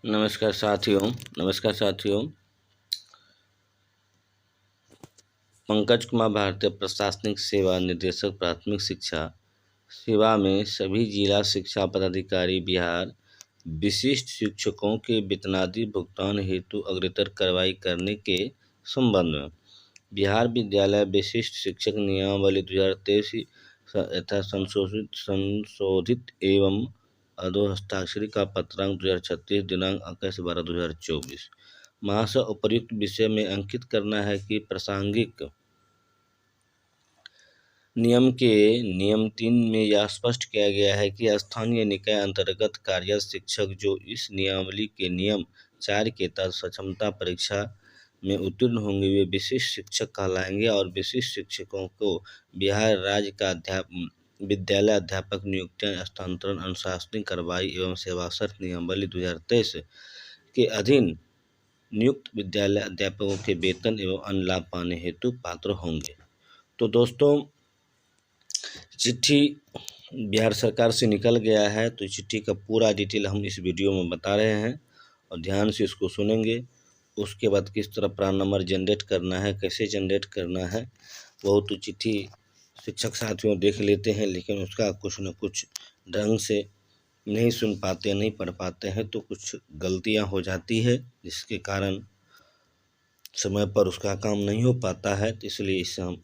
नमस्कार साथियों। पंकज कुमार, भारतीय प्रशासनिक सेवा निदेशक, प्राथमिक शिक्षा सेवा में सभी जिला शिक्षा पदाधिकारी बिहार विशिष्ट शिक्षकों के वेतनादि भुगतान हेतु अग्रतर कार्रवाई करने के संबंध में बिहार विद्यालय विशिष्ट शिक्षक नियमावली 2023 यथा संशोधित एवं अधोहस्ताक्षरी का पत्रांक 2036 दिनांक 21/12/2024 महाशय उपर्युक्त विषय में अंकित करना है कि प्रासंगिक नियम के नियम 3 में यह स्पष्ट किया गया है कि स्थानीय निकाय अंतर्गत कार्यरत शिक्षक जो इस नियमावली के नियम 4 के तहत सक्षमता परीक्षा में उत्तीर्ण होंगे वे विशिष्ट शिक्षक कहलाएंगे और विशिष्ट शिक्षकों को बिहार राज्य का विद्यालय अध्यापक नियुक्तियां, स्थानांतरण, अनुशासनिक कार्रवाई एवं सेवा शर्त नियमावली 2023 के अधीन नियुक्त विद्यालय अध्यापकों के वेतन एवं अन्य लाभ पाने हेतु पात्र होंगे। तो दोस्तों, चिट्ठी बिहार सरकार से निकल गया है, तो चिट्ठी का पूरा डिटेल हम इस वीडियो में बता रहे हैं और ध्यान से इसको सुनेंगे। उसके बाद किस तरह प्रान नंबर जनरेट करना है, कैसे जनरेट करना है, वो तो चिट्ठी शिक्षक साथियों देख लेते हैं, लेकिन उसका कुछ न कुछ ढंग से नहीं सुन पाते, नहीं पढ़ पाते हैं, तो कुछ गलतियां हो जाती है, जिसके कारण समय पर उसका काम नहीं हो पाता है। तो इसलिए इसे हम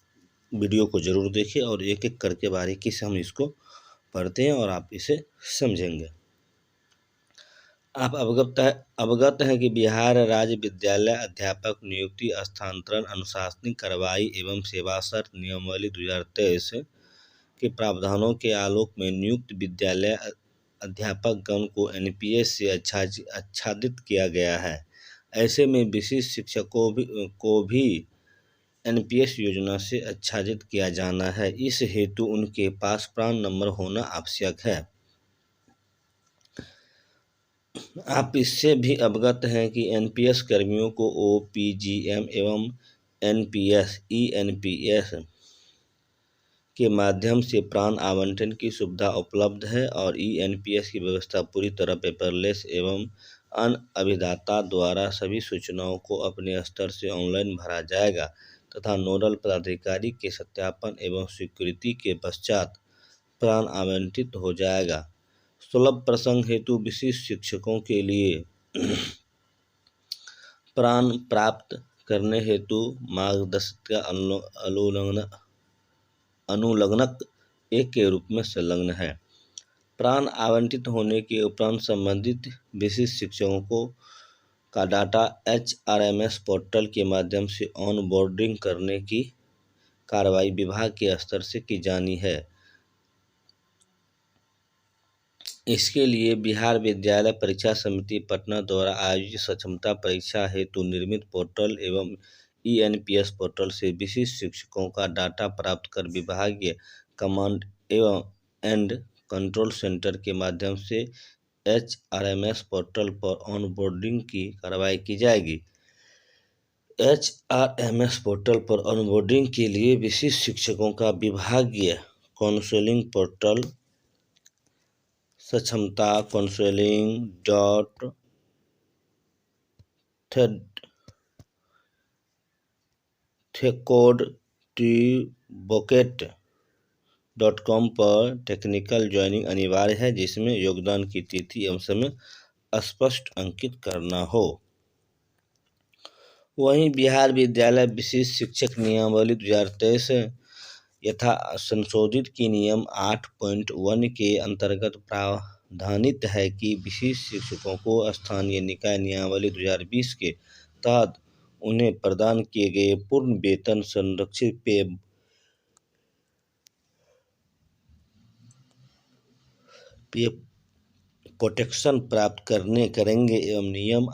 वीडियो को ज़रूर देखें और एक एक करके बारीकी से हम इसको पढ़ते हैं और आप इसे समझेंगे। आप अवगत हैं कि बिहार राज्य विद्यालय अध्यापक नियुक्ति, स्थानांतरण, अनुशासनिक कार्रवाई एवं सेवा शर्त नियमावली 2023 के प्रावधानों के आलोक में नियुक्त विद्यालय अध्यापक गण को एनपीएस से आच्छादित किया गया है। ऐसे में विशिष्ट शिक्षकों को भी एनपीएस योजना से आच्छादित किया जाना है। इस हेतु उनके पास प्रान नंबर होना आवश्यक है। आप इससे भी अवगत हैं कि एनपीएस कर्मियों को ओपीजीएम एवं एनपीएस, ईएनपीएस के माध्यम से प्रान आवंटन की सुविधा उपलब्ध है और ईएनपीएस की व्यवस्था पूरी तरह पेपरलेस एवं अन्य अभिदाता द्वारा सभी सूचनाओं को अपने स्तर से ऑनलाइन भरा जाएगा तथा नोडल पदाधिकारी के सत्यापन एवं स्वीकृति के पश्चात प्रान आवंटित हो जाएगा। सुलभ प्रसंग हेतु विशिष्ट शिक्षकों के लिए प्रान प्राप्त करने हेतु मार्गदर्शिका अनुलग्नक 1 के रूप में संलग्न है। प्रान आवंटित होने के उपरांत संबंधित विशिष्ट शिक्षकों का डाटा एचआरएमएस पोर्टल के माध्यम से ऑन बोर्डिंग करने की कार्रवाई विभाग के स्तर से की जानी है। इसके लिए बिहार विद्यालय परीक्षा समिति पटना द्वारा आयोजित सक्षमता परीक्षा हेतु निर्मित पोर्टल एवं ईएनपीएस पोर्टल से विशिष्ट शिक्षकों का डाटा प्राप्त कर विभागीय कमांड एंड कंट्रोल सेंटर के माध्यम से एचआरएमएस पोर्टल पर ऑनबोर्डिंग की कार्रवाई की जाएगी। एचआरएमएस पोर्टल पर ऑनबोर्डिंग के लिए विशिष्ट शिक्षकों का विभागीय काउंसलिंग पोर्टल सक्षमता काउंसलिंग .thecodetvocate.com पर टेक्निकल ज्वाइनिंग अनिवार्य है, जिसमें योगदान की तिथि एवं समय स्पष्ट अंकित करना हो। वहीं बिहार विद्यालय विशिष्ट शिक्षक नियमावली 2023 यथा संशोधित की नियम 8.1 के अंतर्गत प्रावधानित है कि विशिष्ट शिक्षकों को स्थानीय निकाय नियमावली 2020 के तहत उन्हें प्रदान किए गए पूर्ण वेतन, संरक्षित पे प्रोटेक्शन प्राप्त करेंगे एवं नियम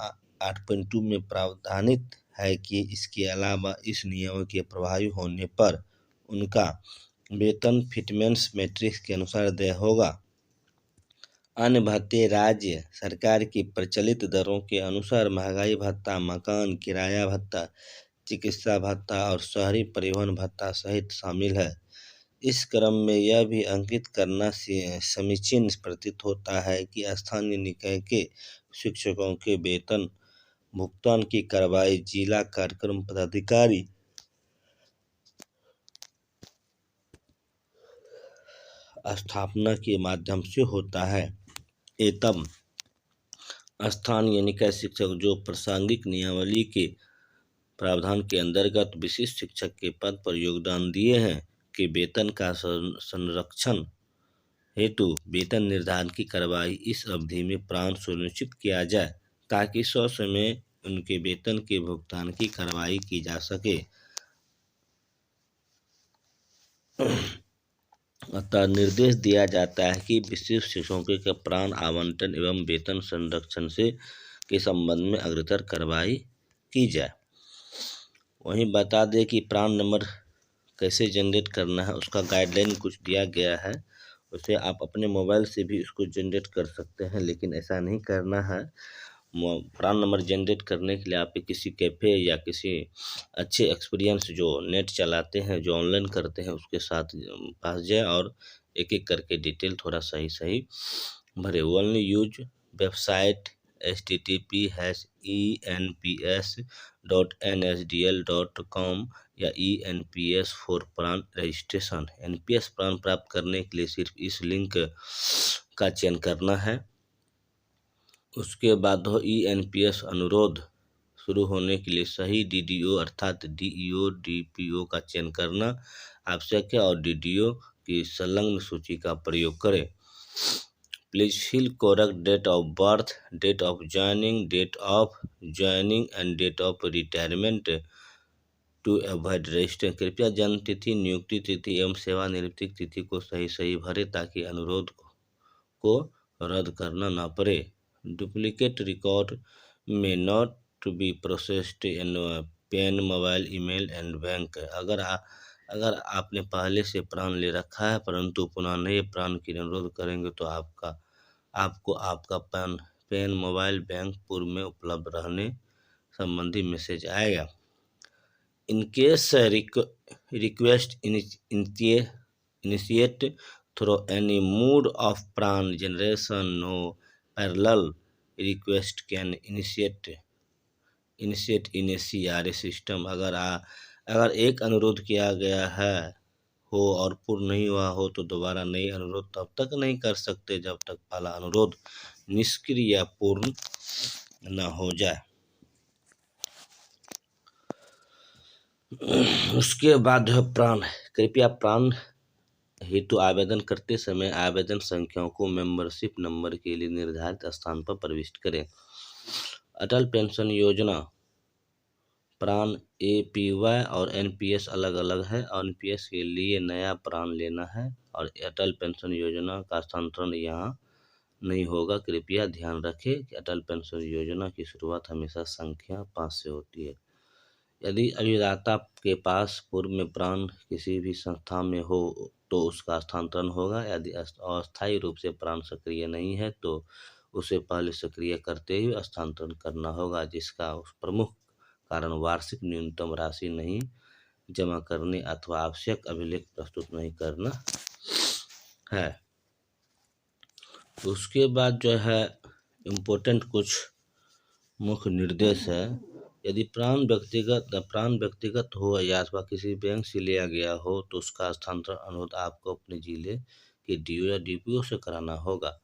8.2 में प्रावधानित है कि इसके अलावा इस नियम के प्रभावी होने पर उनका वेतन फिटमेंट्स मैट्रिक्स के अनुसार देय होगा। अन्य भत्ते राज्य सरकार की प्रचलित दरों के अनुसार महंगाई भत्ता, मकान किराया भत्ता, चिकित्सा भत्ता और शहरी परिवहन भत्ता सहित शामिल है। इस क्रम में यह भी अंकित करना समीचीन प्रतीत होता है कि स्थानीय निकाय के शिक्षकों के वेतन भुगतान की कार्रवाई जिला कार्यक्रम पदाधिकारी स्थापना के माध्यम से होता है एतम स्थान यानी कि शिक्षक जो प्रासंगिक नियमावली के प्रावधान के अंतर्गत विशिष्ट शिक्षक के पद पर योगदान दिए हैं के वेतन का संरक्षण हेतु वेतन निर्धारण की कार्रवाई इस अवधि में प्राण सुनिश्चित किया जाए ताकि ससमय उनके वेतन के भुगतान की कार्रवाई की जा सके। अतः निर्देश दिया जाता है कि विशिष्ट शिक्षकों के प्राण आवंटन एवं वेतन संरक्षण से के संबंध में अग्रतर कार्रवाई की जाए। वहीं बता दें कि प्राण नंबर कैसे जनरेट करना है उसका गाइडलाइन कुछ दिया गया है, उसे आप अपने मोबाइल से भी इसको जनरेट कर सकते हैं, लेकिन ऐसा नहीं करना है। प्राण नंबर जनरेट करने के लिए आप किसी कैफ़े या किसी अच्छे एक्सपीरियंस जो नेट चलाते हैं जो ऑनलाइन करते हैं उसके साथ पास जाए और एक एक करके डिटेल थोड़ा सही भरे। ओनली यूज वेबसाइट https://enps.nsdl.com या ENPS फॉर प्राण रजिस्ट्रेशन। NPS प्राण प्राप्त करने के लिए सिर्फ इस लिंक का चयन करना है। उसके बाद हो ENPS अनुरोध शुरू होने के लिए सही DDO अर्थात DEO DPO का चयन करना आवश्यक है और DDO की संलग्न सूची का प्रयोग करें। Please fill correct date of birth, date of joining and date of retirement to avoid registration. कृपया जन्म तिथि, नियुक्ति तिथि एवं सेवानिवृत्ति तिथि को सही भरे ताकि अनुरोध को रद्द करना न पड़े। डुप्लीकेट रिकॉर्ड में not to be processed in PAN, mobile, email and bank. अगर आपने पहले से प्राण ले रखा है परंतु पुनः नए प्राण की अनुरोध करेंगे तो आपको आपका पेन, मोबाइल, बैंक पूर्व में उपलब्ध रहने संबंधी मैसेज आएगा। In case request initiate through any mode of pran generation, no parallel request can initiate in a CRA system। अगर एक अनुरोध किया गया है हो और पूर्ण नहीं हुआ हो तो दोबारा नई अनुरोध तब तक नहीं कर सकते जब तक पहला अनुरोध निष्क्रिय या पूर्ण न हो जाए। उसके बाद है प्राण। कृपया प्राण हेतु आवेदन करते समय आवेदन संख्याओं को मेंबरशिप नंबर के लिए निर्धारित स्थान पर प्रविष्ट करें। अटल पेंशन योजना प्राण APY और NPS अलग अलग है। NPS के लिए नया प्राण लेना है और अटल पेंशन योजना का हस्तांतरण यहाँ नहीं होगा। कृपया ध्यान रखें कि अटल पेंशन योजना की शुरुआत हमेशा संख्या 5 से होती है। यदि अभिदाता के पास पूर्व में प्राण किसी भी संस्था में हो तो उसका हस्तांतरण होगा। यदि अस्थायी रूप से प्राण सक्रिय नहीं है तो उसे पहले सक्रिय करते हुए हस्तांतरण करना होगा, जिसका प्रमुख कारण वार्षिक न्यूनतम राशि नहीं जमा करने अथवा आवश्यक अभिलेख प्रस्तुत नहीं करना है। उसके बाद जो है इम्पोर्टेंट कुछ मुख्य निर्देश है। यदि प्राण व्यक्तिगत हो या अथवा किसी बैंक से लिया गया हो तो उसका हस्तांतरण अनुरोध आपको अपने जिले के DO या DPO से कराना होगा।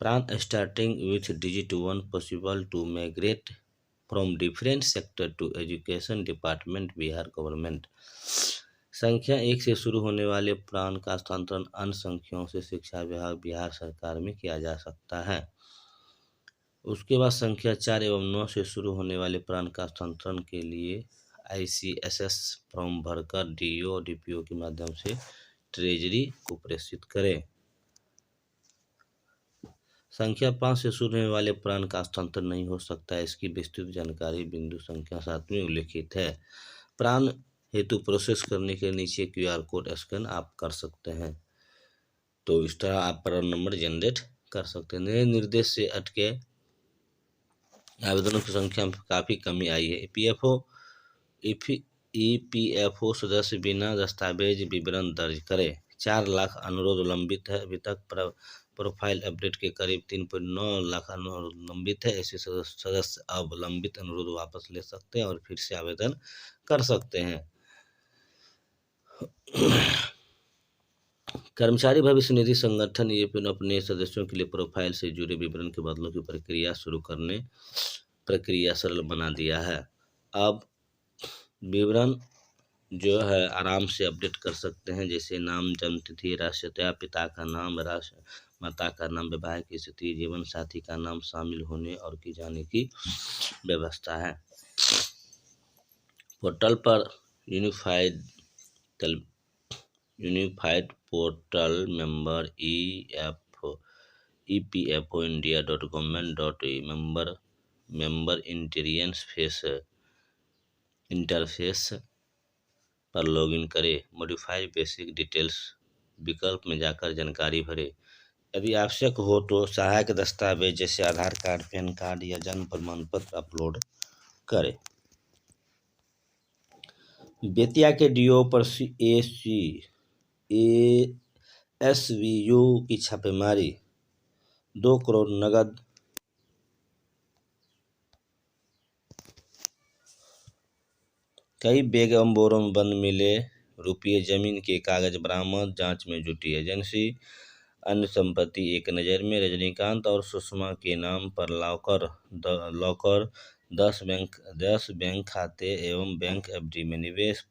PRAN starting with digit 1 possible to migrate from different sector to education department Bihar government. संख्या 1 से शुरू होने वाले प्राण का हस्तांतरण अन्य संख्याओं से शिक्षा विभाग बिहार सरकार में किया जा सकता है। उसके बाद संख्या 4 एवं 9 से शुरू होने वाले प्राण का हस्तांतरण के लिए ICSS फॉर्म भरकर DO और DPO के माध्यम से ट्रेजरी को प्रेषित करें। संख्या 5 से शुरू होने वाले प्राण का हस्तांतरण नहीं हो सकता है। इसकी विस्तृत जानकारी बिंदु संख्या 7 में उल्लिखित है। प्राण हेतु प्रोसेस करने के नीचे QR कोड स्कैन आप कर सकते हैं, तो इस तरह आप प्राण नंबर जनरेट कर सकते हैं। नए निर्देश से अटके आवेदनों की संख्या में काफ़ी कमी आई है। EPFO सदस्य बिना दस्तावेज विवरण दर्ज करे। 4 लाख अनुरोध लंबित है। अभी तक प्रोफाइल अपडेट के करीब 3.9 लाख अनुरोध लंबित है। ऐसे सदस्य अब लंबित अनुरोध वापस ले सकते हैं और फिर से आवेदन कर सकते हैं। कर्मचारी भविष्य निधि संगठन ये अपने सदस्यों के लिए प्रोफाइल से जुड़े विवरण के बदलों की प्रक्रिया सरल बना दिया है। अब विवरण जो है आराम से अपडेट कर सकते हैं, जैसे नाम, जन्मतिथि, राष्ट्रीयता, पिता का नाम, राष्ट्र माता का नाम, वैवाहिक स्थिति, जीवन साथी का नाम शामिल होने और की जाने की व्यवस्था है। पोर्टल पर unified portal member EPFO India.government.in member interface पर लॉगिन करें। मॉडिफाइड बेसिक डिटेल्स विकल्प में जाकर जानकारी भरें। यदि आवश्यक हो तो सहायक दस्तावेज जैसे आधार कार्ड, पैन कार्ड या जन्म प्रमाण पत्र अपलोड करें। बेतिया के डीओ पर SVU की छापेमारी, 2 करोड़ नगद, कई बैग एवं बोरों में बंद मिले रुपये, जमीन के कागज बरामद, जांच में जुटी एजेंसी। अन्य संपत्ति एक नज़र में, रजनीकांत और सुषमा के नाम पर लॉकर 10 बैंक खाते एवं बैंक एफडी में निवेश,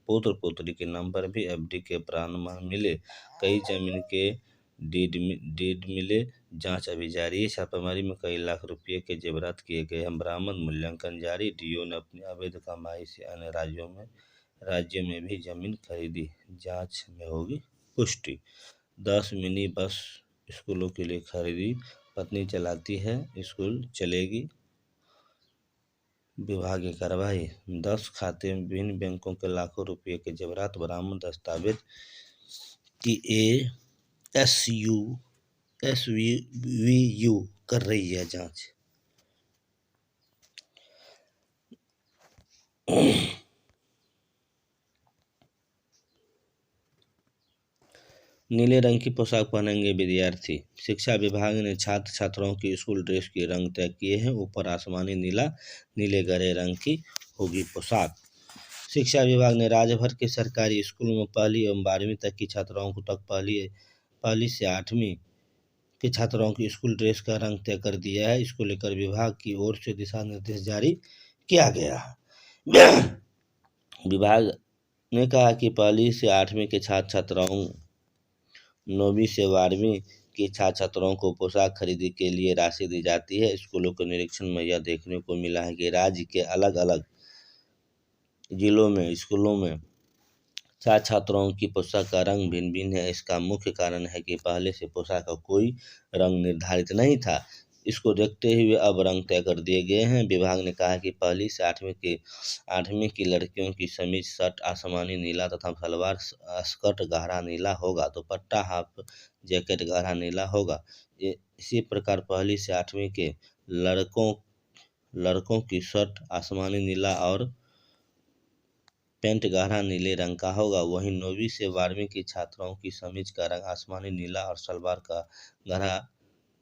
पुत्र पुत्री के नाम पर भी एफडी के प्रमाण मिले, कई जमीन के डीड मिले, जांच अभी जारी है। छापेमारी में कई लाख रुपए के जेवरात किए गए हैं बरामद, मूल्यांकन जारी। डीओ ने अपनी अवैध कमाई से अन्य राज्यों में भी जमीन खरीदी, जांच में होगी पुष्टि। 10 मिनी बस स्कूलों के लिए खरीदी, पत्नी चलाती है, स्कूल चलेगी, विभागीय कार्रवाई। 10 खाते में विभिन्न बैंकों के लाखों रुपए के जेवरात बरामद, दस्तावेज की SVU कर रही है जांच। नीले रंग की पोशाक पहनेंगे विद्यार्थी। शिक्षा विभाग ने छात्र छात्राओं की स्कूल ड्रेस के रंग तय किए हैं। ऊपर आसमानी नीला, नीले गहरे रंग की होगी पोशाक। शिक्षा विभाग ने राज्य भर के सरकारी स्कूलों में 1ली एवं 12वीं तक की छात्राओं को पहली से 8वीं के छात्राओं की स्कूल ड्रेस का रंग तय कर दिया है। इसको लेकर विभाग की ओर से दिशा निर्देश जारी किया गया है। विभाग ने कहा कि 1ली से 8वीं के छात्र छात्राओं, 9वीं से 12वीं के छात्र छात्राओं को पोशाक खरीदी के लिए राशि दी जाती है। स्कूलों के निरीक्षण में यह देखने को मिला है कि राज्य के अलग अलग जिलों में स्कूलों में छात्र छात्राओं की पोशाक का रंग भिन्न भिन्न है। इसका मुख्य कारण है कि पहले से पोशाक का कोई रंग निर्धारित नहीं था। इसको देखते हुए अब रंग तय कर दिए गए हैं। विभाग ने कहा कि 1ली से 8वीं की लड़कियों की समीज शर्ट आसमानी नीला तथा सलवार स्कर्ट गहरा नीला होगा, दुपट्टा हाफ जैकेट गहरा नीला होगा। इसी प्रकार 1ली से 8वीं के लड़कों की शर्ट आसमानी नीला और पैंट गहरा नीले रंग का होगा। वहीं 9वीं से 12वीं की छात्राओं की समीज का रंग आसमानी नीला और सलवार का गहरा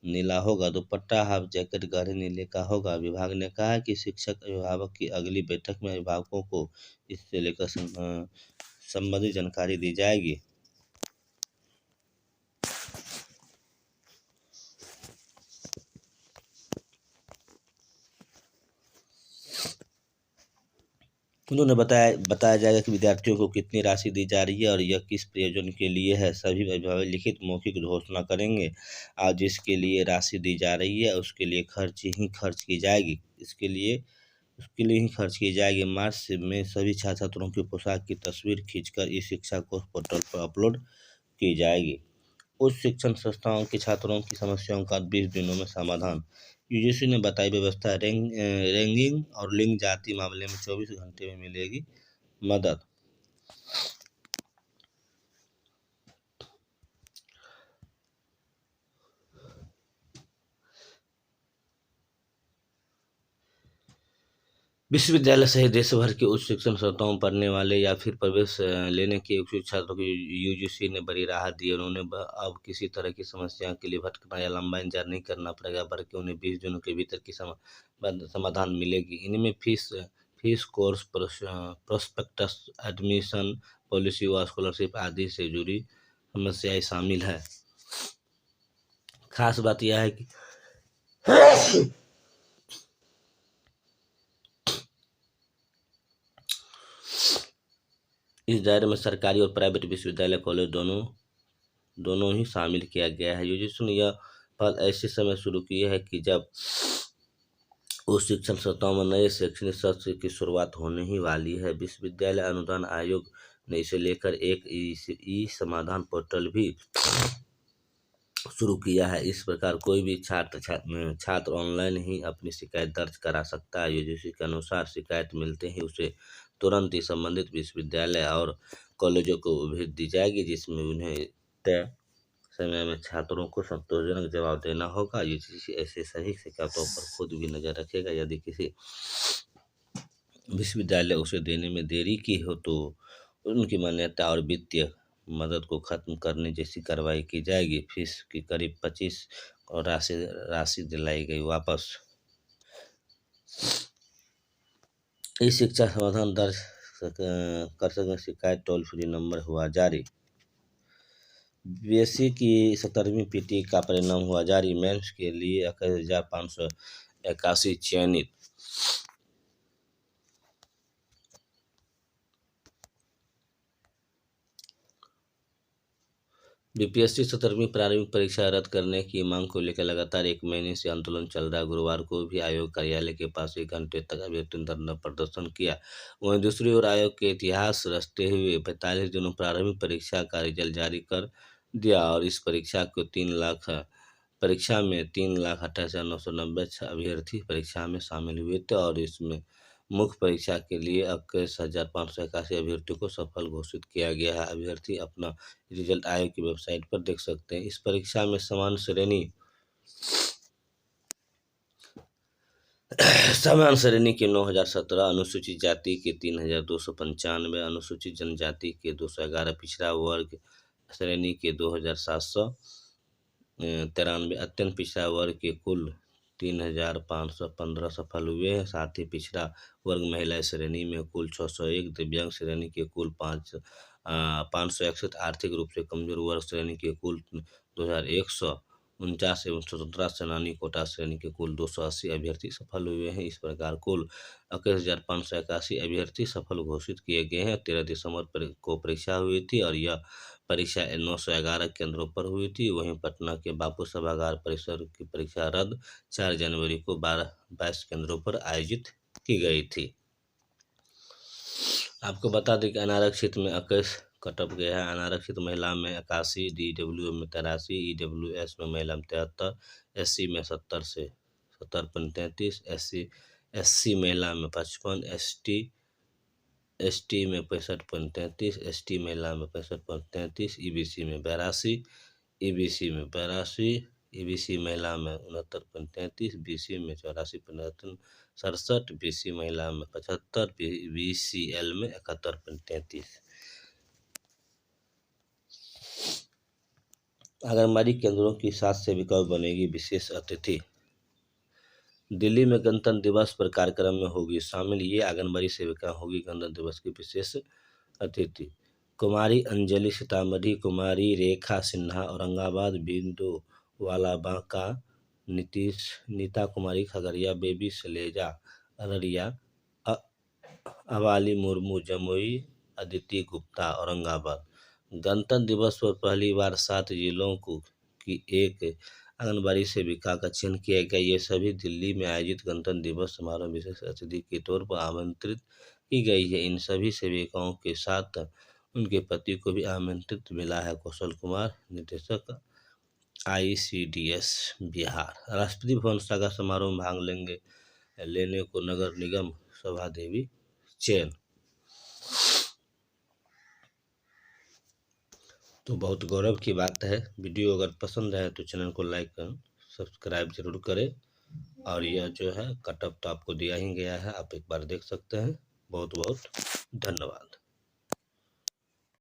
नीला होगा, दुपट्टा हाफ जैकेट गहरे नीले का होगा। विभाग ने कहा कि शिक्षक अभिभावक की अगली बैठक में अभिभावकों को इससे लेकर संबंधित जानकारी दी जाएगी। उन्होंने बताया जाएगा कि विद्यार्थियों को कितनी राशि दी जा रही है और यह किस प्रयोजन के लिए है। सभी अभिभावक लिखित मौखिक घोषणा करेंगे और जिसके लिए राशि दी जा रही है उसके लिए खर्च की जाएगी। उसके लिए ही खर्च की जाएगी। मार्च में सभी छात्र छात्राओं की पोशाक की तस्वीर खींचकर ई शिक्षा कोष पोर्टल पर अपलोड की जाएगी। उच्च शिक्षण संस्थाओं के छात्रों की समस्याओं का 20 दिनों में समाधान। यूजीसी ने बताई व्यवस्था, रैंकिंग और लिंग जाति मामले में 24 घंटे में मिलेगी मदद। विश्वविद्यालय सहित देश भर के उच्च शिक्षण संस्थाओं में पढ़ने वाले या फिर प्रवेश लेने के इच्छुक छात्रों को यूजीसी ने बड़ी राहत दी है। उन्होंने अब किसी तरह की समस्या के लिए भटकना या लंबा इंतजार नहीं करना पड़ेगा, बल्कि उन्हें 20 दिनों के भीतर की समाधान मिलेगी। इनमें fees, course prospectus, admission policy व स्कॉलरशिप आदि से जुड़ी समस्याएं शामिल है। खास बात यह है कि इस दायरे में सरकारी और प्राइवेट विश्वविद्यालय, कॉलेज दोनों ही शामिल किया गया है। यूजीसी ने यह पहल ऐसे समय शुरू की है कि जब उस शिक्षण संस्थाओं में नए शैक्षणिक सत्र की शुरुआत होने ही वाली है। विश्वविद्यालय अनुदान आयोग ने इसे लेकर एक ई समाधान पोर्टल भी शुरू किया है। इस प्रकार कोई भी छात्र ऑनलाइन ही अपनी शिकायत दर्ज करा सकता है। यूजीसी के अनुसार शिकायत मिलते ही उसे तुरंत ही संबंधित विश्वविद्यालय और कॉलेजों को भेज दी जाएगी, जिसमें उन्हें तय समय में छात्रों को संतोषजनक जवाब देना होगा। यूजीसी ऐसे सही शिकायतों पर खुद भी नजर रखेगा। यदि किसी विश्वविद्यालय उसे देने में देरी की हो तो उनकी मान्यता और वित्तीय मदद को खत्म करने जैसी कार्रवाई की जाएगी। फीस की करीब 25 और राशि दिलाई गई वापस। ई शिक्षा समाधान दर्ज कर सकें शिकायत टोल फ्री नंबर हुआ जारी। बीएससी की 17वीं पीटी का परिणाम हुआ जारी। मेंस के लिए 21,581 चयनित। बीपीएससी 17वीं प्रारंभिक परीक्षा रद्द करने की मांग को लेकर लगातार 1 महीने से आंदोलन चल रहा है। गुरुवार को भी आयोग कार्यालय के पास 1 घंटे तक अभ्यर्थियों ने धरना प्रदर्शन किया। वहीं दूसरी ओर आयोग के इतिहास रचते हुए 45 दिनों प्रारंभिक परीक्षा का रिजल्ट जारी कर दिया और इस परीक्षा में 3,28,990 अभ्यर्थी परीक्षा में शामिल हुए थे और इसमें मुख्य परीक्षा के लिए 21,581 अभ्यर्थियों को सफल घोषित किया गया है। अभ्यर्थी अपना रिजल्ट आयोग की वेबसाइट पर देख सकते हैं। इस परीक्षा में समान श्रेणी के 9,017, अनुसूचित जाति के 3,295, अनुसूचित जनजाति के 211, पिछड़ा वर्ग श्रेणी के 2,793, अत्यंत पिछड़ा वर्ग के कुल 3,515 सफल हुए हैं। साथ ही पिछड़ा वर्ग महिला श्रेणी में कुल 601, दिव्यांग श्रेणी के कुल 561, आर्थिक रूप से कमजोर वर्ग श्रेणी के कुल 2,149 एवं स्वतंत्रता सेनानी कोटा श्रेणी के कुल 280 अभ्यर्थी सफल हुए हैं। इस प्रकार कुल 21,581 अभ्यर्थी सफल घोषित किए गए हैं। 13 दिसंबर को परीक्षा हुई थी और यह परीक्षा 911 केंद्रों पर हुई थी। वहीं पटना के बापू सभागार परिसर की परीक्षा रद्द 4 जनवरी को 22 केंद्रों पर आयोजित की गई थी। आपको बता दें कि अनारक्षित में 21 कटअप गया है। अनारक्षित महिला में 81, डीडब्ल्यू में 83, ईडब्ल्यूएस में महिला में 73, एससी में 70 से 70.33, एससी महिला में 55, एसटी में 65.33, एसटी महिला में 65.33, ईबीसी में 82, ईबीसी में 82, ईबीसी महिला में 69.33, बीसी में 84.67, बीसी महिला में 75, बीसीएल में 71.33। आंगनबाड़ी केंद्रों की 7 सेविकाओं बनेगी विशेष अतिथि। दिल्ली में गणतंत्र दिवस पर कार्यक्रम में होगी शामिल। ये आंगनबाड़ी सेविका होगी गणतंत्र दिवस की विशेष अतिथि। कुमारी अंजलि सीतामढ़ी, कुमारी रेखा सिन्हा औरंगाबाद, बिंदु वाला बांका, नीता कुमारी खगड़िया, बेबी सलेजा अररिया, अवाली मुर्मू जमुई, अदिति गुप्ता औरंगाबाद। गणतंत्र दिवस पर पहली बार 7 जिलों की एक आंगनबाड़ी सेविका का चयन किया गया। ये सभी दिल्ली में आयोजित गणतंत्र दिवस समारोह में विशेष अतिथि के तौर पर आमंत्रित की गई है। इन सभी सेविकाओं के साथ उनके पति को भी आमंत्रित मिला है। कौशल कुमार, निदेशक ICDS बिहार। राष्ट्रपति भवन शाखा समारोह में भाग लेने को नगर निगम शोभा देवी चयन। तो बहुत गौरव की बात है। वीडियो अगर पसंद है तो चैनल को लाइक करें, सब्सक्राइब जरूर करें। और यह जो है कट ऑफ तो आपको दिया ही गया है, आप एक बार देख सकते हैं। बहुत बहुत धन्यवाद।